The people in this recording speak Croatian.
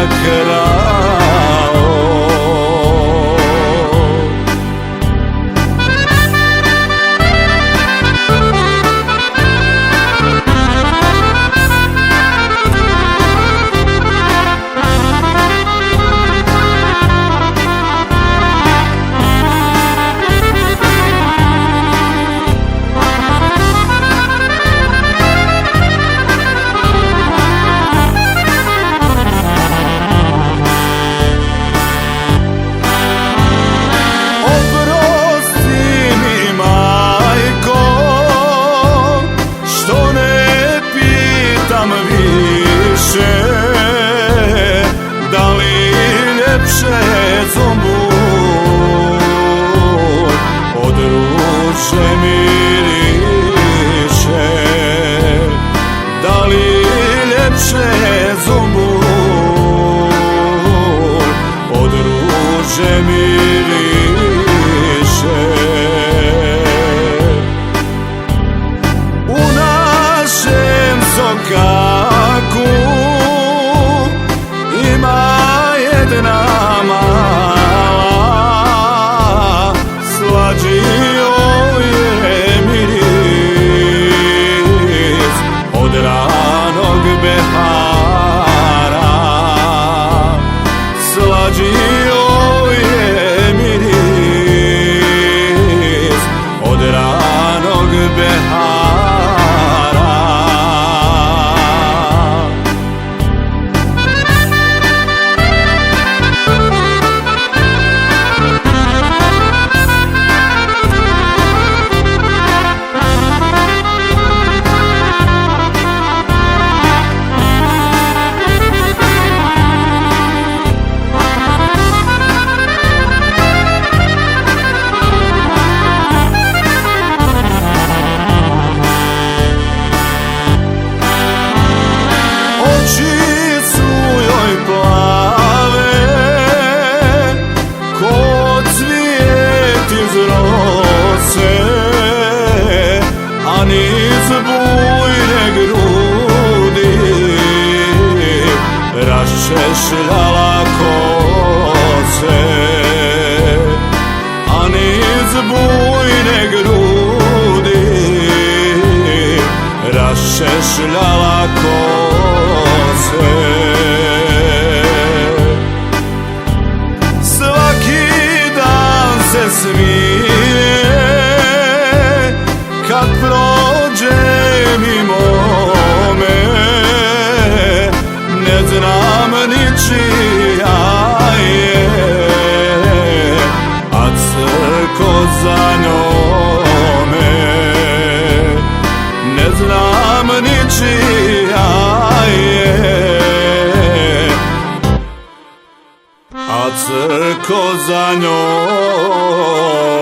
krao. Da li ljepše zumbur od ruže miriše? Da li ljepše zumbur od ruže miriše? U našem sokaku ima jedna mala, slađi joj je miris od ranog behara. Slađi joj je miris od ranog behara. A niz bujne grudi raščešljala kose. A niz bujne grudi raščešljala kose. Svaki dan se smije kad prođe mimo me, ne znam ni čija je, a crko za njome. Ne znam ni čija je, a crko za njome.